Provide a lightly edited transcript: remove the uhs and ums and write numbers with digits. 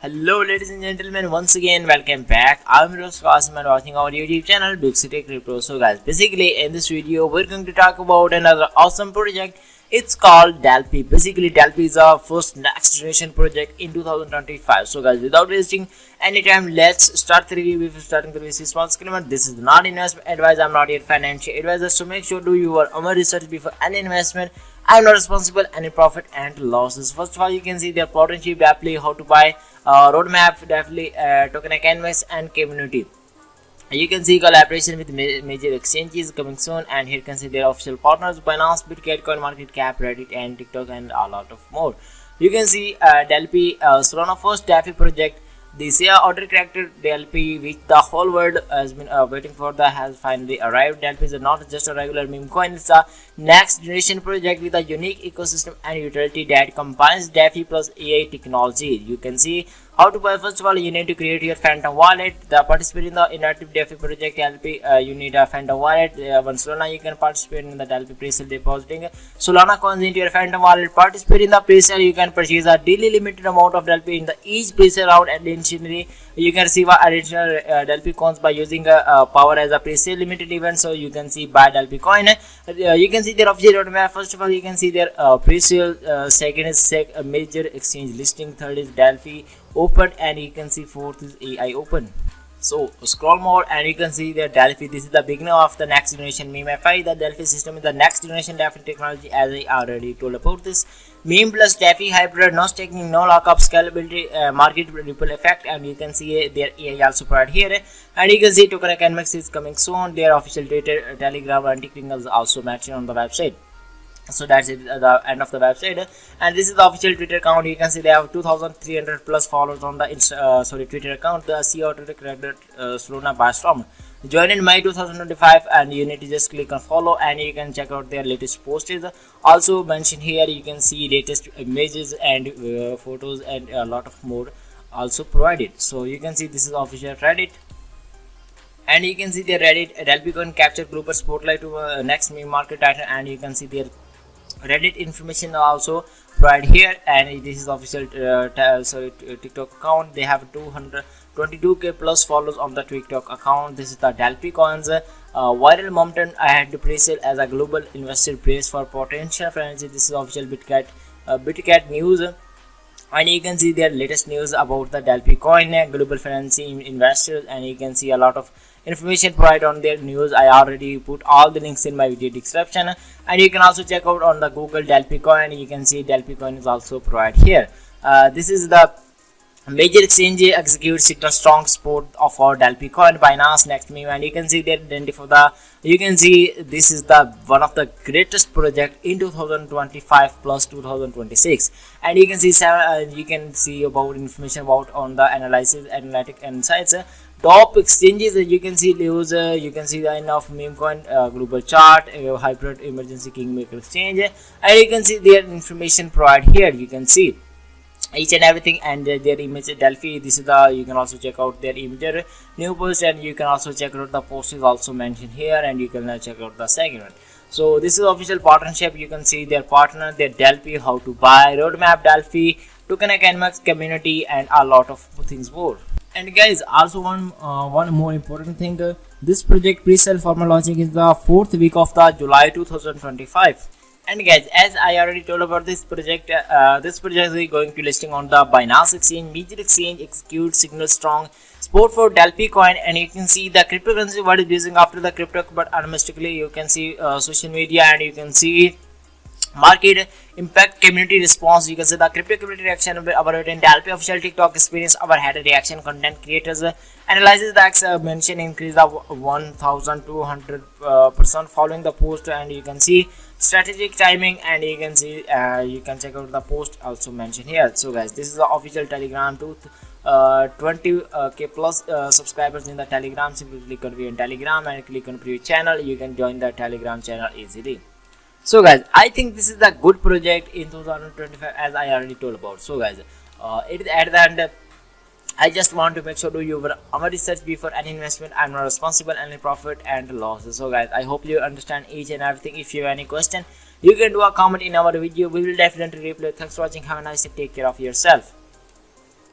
Hello ladies and gentlemen, once again welcome back. I'm Ross Qasim and watching our YouTube channel Big City Crypto. So guys, basically in this video we're going to talk about another awesome project. It's called Delphi. Basically Delphi is our first next generation project in 2025. So guys, without wasting any time, let's start the review. Before starting the review, small disclaimer: this is not investment advice. I'm not your financial advisor, so make sure do your own research before any investment. I'm not responsible any profit and losses. First of all, you can see their partnership, Delphi, how to buy, roadmap, Delphi, token canvas and community. You can see collaboration with major exchanges coming soon, and here you can see their official partners: Binance, Bitget, CoinMarketCap, Reddit, and TikTok, and a lot of more. You can see Delphi, Solana first Delphi project. This year order character Delphi, which the whole world has been waiting for, has finally arrived. Delphi is not just a regular meme coin; it's a next generation project with a unique ecosystem and utility that combines Delphi plus AI technology. You can see how to buy. First of all, you need to create your Phantom wallet. The participate in the inactive Delphi project Delphi, you need a Phantom wallet. One Solana, you can participate in the Delphi pre-sale depositing Solana coins into your Phantom wallet. Participate in the pre-sale. You can purchase a daily limited amount of Delphi in the each pre-sale round. Additionally, you can receive additional Delphi coins by using power as a pre-sale limited event. So you can see buy Delphi coin. You can see their official roadmap. First of all, you can see their pre-sale. Second is major exchange listing. Third is Delphi open, and you can see fourth is AI open. So scroll more and you can see the Delphi. This is the beginning of the next generation meme FI. The Delphi system is the next generation Delphi technology, as I already told about this. Meme plus Delphi hybrid, no staking, no lockup, scalability, market ripple effect, and you can see their AI also provided here. And you can see token economics is coming soon. Their official Twitter, Telegram, and TikTok is also mentioned on the website. So that's it, the end of the website, and this is the official Twitter account. You can see they have 2,300 plus followers on the Twitter account. The CEO Twitter character Solana Bystrom joined in May 2025, and you need to just click on follow, and you can check out their latest posts. Also mentioned here, you can see latest images and photos and a lot of more also provided. So you can see this is official Reddit. And you can see their Reddit Delphi coin capture global spotlight to next meme market title, and you can see their Reddit information also right here. And this is official TikTok account. They have 222k plus followers on the TikTok account. This is the Delphi coins viral momentum. I had to pre-sale as a global investor praise for potential frenzy. This is official Bitcat news. And you can see their latest news about the Delphi coin, global financing investors, and you can see a lot of information provided on their news. I already put all the links in my video description, and you can also check out on the Google Delphi coin. You can see Delphi coin is also provided here. This is the major exchange execute signal strong support of our Delphi coin, Binance, next meme, and you can see their identity for the. You can see this is the one of the greatest project in 2025 plus 2026, and you can see about information about on the analytic insights. Top exchanges, you can see news. You can see the end of meme coin, global chart, hybrid emergency kingmaker exchange, and you can see their information provided here. You can see each and everything, and their image Delphi. This is the, you can also check out their image new post, and you can also check out the post is also mentioned here, and you can check out the second one. So this is official partnership. You can see their partner, their Delphi, how to buy, roadmap Delphi, token economics, community, and a lot of things more. And guys, also one more important thing, this project pre-sale formal launching is the 4th week of the July 2025. And guys, as I already told about this project is going to listing on the Binance exchange, major exchange, execute signal strong support for Delphi coin, and you can see the cryptocurrency what is using after the crypto, but unmistakably you can see social media, and you can see market impact, community response. You can see the crypto community reaction about in Delphi official TikTok experience. Our head reaction content creators analyzes the mention increase of 1,200% following the post, and you can see strategic timing, and you can see you can check out the post also mentioned here. So guys, this is the official Telegram to 20k plus subscribers in the Telegram. Simply click on view in Telegram and click on preview channel. You can join the Telegram channel easily. So guys, I think this is the good project in 2025, as I already told about. So guys, it is at the end. I just want to make sure do your research before any investment. I'm not responsible any profit and losses. So guys, I hope you understand each and everything. If you have any question, you can do a comment in our video. We will definitely reply. Thanks for watching. Have a nice day. Take care of yourself.